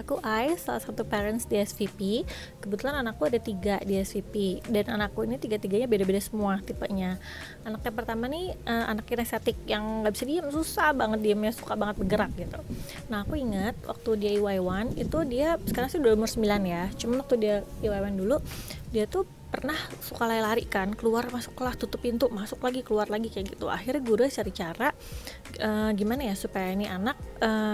Aku Ais, salah satu parents di SVP. Kebetulan anakku ada 3 di SVP, dan anakku ini tiga-tiganya beda-beda semua tipenya. Anak yang pertama nih anak kinestetik yang nggak bisa diem, susah banget diemnya, suka banget bergerak gitu. Nah aku ingat waktu dia IY1 itu, dia sekarang sih udah umur 9 ya, cuman waktu dia IY1 dulu, dia tuh pernah suka lari-lari kan, keluar masuk kelas, tutup pintu, masuk lagi, keluar lagi, kayak gitu. Akhirnya guru cari cara gimana ya supaya ini anak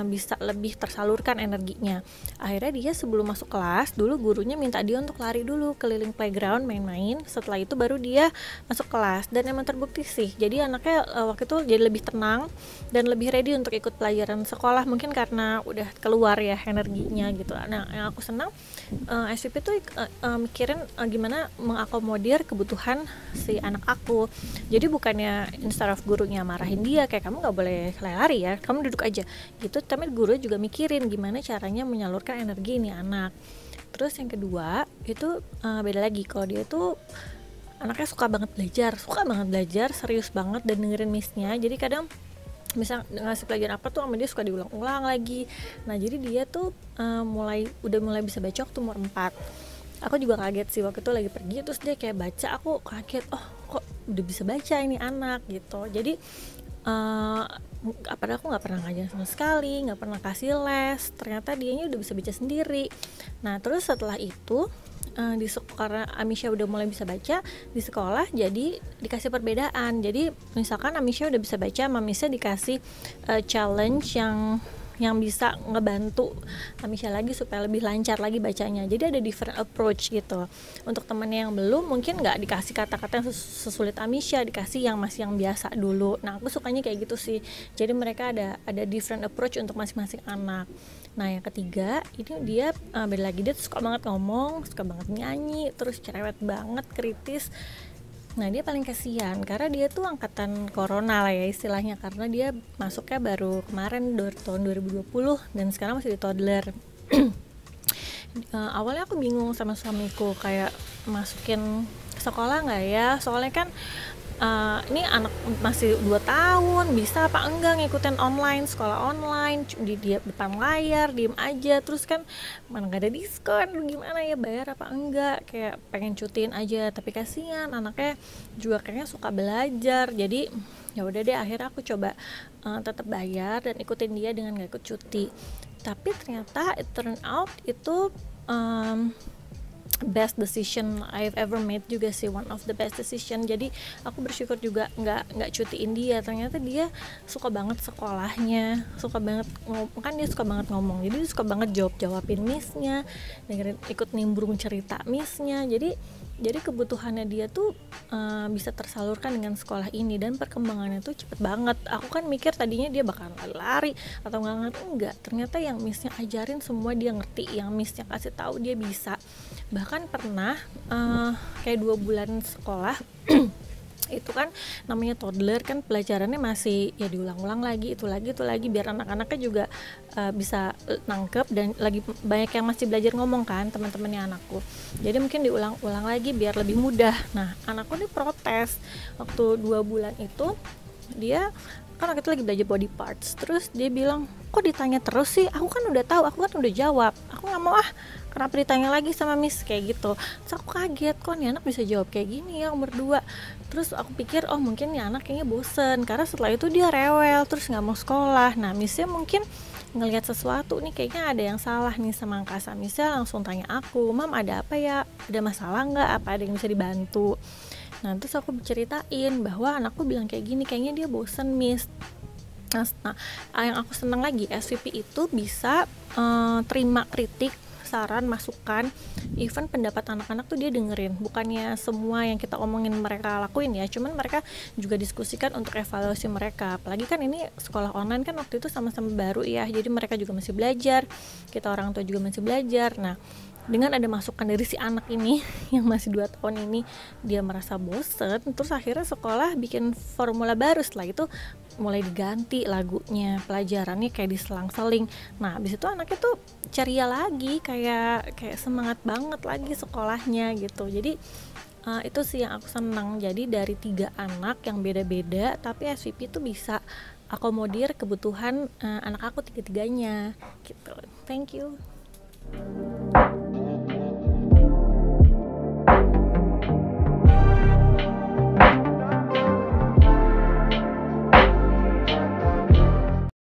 bisa lebih tersalurkan energinya. Akhirnya dia sebelum masuk kelas dulu, gurunya minta dia untuk lari dulu keliling playground, main-main. Setelah itu baru dia masuk kelas, dan emang terbukti sih, jadi anaknya waktu itu jadi lebih tenang dan lebih ready untuk ikut pelajaran sekolah, mungkin karena udah keluar ya energinya gitu. Nah yang aku senang, SVP tuh mikirin gimana mengakomodir kebutuhan si anak aku. Jadi bukannya instead of gurunya marahin dia kayak kamu nggak boleh lari ya, kamu duduk aja gitu, tapi guru juga mikirin gimana caranya menyalurkan energi ini anak. Terus yang kedua itu beda lagi, kalau dia tuh anaknya suka banget belajar, serius banget dan dengerin missnya. Jadi kadang misal ngasih pelajaran apa tuh sama dia suka diulang-ulang lagi. Nah jadi dia tuh udah mulai bisa baca waktu umur 4. Aku juga kaget sih waktu itu lagi pergi, terus dia kayak baca, aku kaget, oh kok udah bisa baca ini anak gitu. Jadi padahal aku nggak pernah ngajarin sama sekali, nggak pernah kasih les, ternyata dianya udah bisa baca sendiri. Nah terus setelah itu karena Amisha udah mulai bisa baca di sekolah, jadi dikasih perbedaan. Jadi misalkan Amisha udah bisa baca, Mamisha dikasih challenge yang bisa ngebantu Amisha lagi supaya lebih lancar lagi bacanya. Jadi ada different approach gitu. Untuk temennya yang belum, mungkin nggak dikasih kata-kata yang sesulit Amisha, dikasih yang masih yang biasa dulu. Nah aku sukanya kayak gitu sih. Jadi mereka ada different approach untuk masing-masing anak. Nah yang ketiga ini dia beda lagi, dia suka banget ngomong, suka banget nyanyi, terus cerewet banget, kritis. Nah dia paling kasihan karena dia tuh angkatan corona lah ya istilahnya, karena dia masuknya baru kemarin tahun 2020 dan sekarang masih di toddler. Awalnya aku bingung sama suamiku kayak masukin sekolah nggak ya, soalnya kan ini anak masih 2 tahun, bisa apa enggak ngikutin online, sekolah online di depan layar diem aja, terus kan mana gak ada diskon, gimana ya bayar apa enggak, kayak pengen cutiin aja, tapi kasihan anaknya juga kayaknya suka belajar. Jadi ya udah deh, akhirnya aku coba tetap bayar dan ikutin dia dengan gak ikut cuti. Tapi ternyata it turn out itu best decision I've ever made juga sih, one of the best decision. Jadi aku bersyukur juga nggak cutiin dia. Ternyata dia suka banget sekolahnya, suka banget kan dia suka banget ngomong, jadi dia suka banget jawabin missnya, dengerin, ikut nimbrung cerita missnya. Jadi kebutuhannya dia tuh bisa tersalurkan dengan sekolah ini, dan perkembangannya tuh cepet banget. Aku kan mikir tadinya dia bakal lari atau nggak ngerti, enggak, ternyata yang missnya ajarin semua dia ngerti, yang missnya kasih tahu dia bisa. Bahkan pernah kayak 2 bulan sekolah itu kan namanya toddler kan, pelajarannya masih ya diulang-ulang lagi, itu lagi biar anak-anaknya juga bisa nangkep, dan lagi banyak yang masih belajar ngomong kan teman-temannya anakku, jadi mungkin diulang-ulang lagi biar lebih mudah. Nah anakku nih protes waktu 2 bulan itu, dia kan waktu itu lagi belajar body parts, terus dia bilang, kok ditanya terus sih, aku kan udah tahu, aku kan udah jawab, aku nggak mau kenapa ditanya lagi sama miss, kayak gitu. Terus aku kaget, kok nih anak bisa jawab kayak gini ya umur 2. Terus aku pikir, oh mungkin nih anak kayaknya bosen, karena setelah itu dia rewel, terus nggak mau sekolah. Nah missnya mungkin ngelihat sesuatu nih, kayaknya ada yang salah nih sama angkasa. Missnya langsung tanya aku, mam ada apa ya, ada masalah nggak, apa ada yang bisa dibantu. Nah terus aku ceritain bahwa anakku bilang kayak gini, kayaknya dia bosen miss. Nah yang aku senang lagi, SVP itu bisa terima kritik, saran, masukan, even pendapat anak-anak tuh dia dengerin. Bukannya semua yang kita omongin mereka lakuin ya, cuman mereka juga diskusikan untuk evaluasi mereka. Apalagi kan ini sekolah online kan waktu itu sama-sama baru ya, jadi mereka juga masih belajar, kita orang tua juga masih belajar. Nah dengan ada masukan dari si anak ini yang masih 2 tahun ini, dia merasa bosen, terus akhirnya sekolah bikin formula baru. Setelah itu mulai diganti lagunya, pelajarannya kayak diselang-seling. Nah abis itu anaknya tuh ceria lagi, kayak semangat banget lagi sekolahnya gitu. Jadi itu sih yang aku senang. Jadi dari 3 anak yang beda-beda, tapi SVP tuh bisa akomodir kebutuhan anak aku tiga-tiganya gitu. Thank you.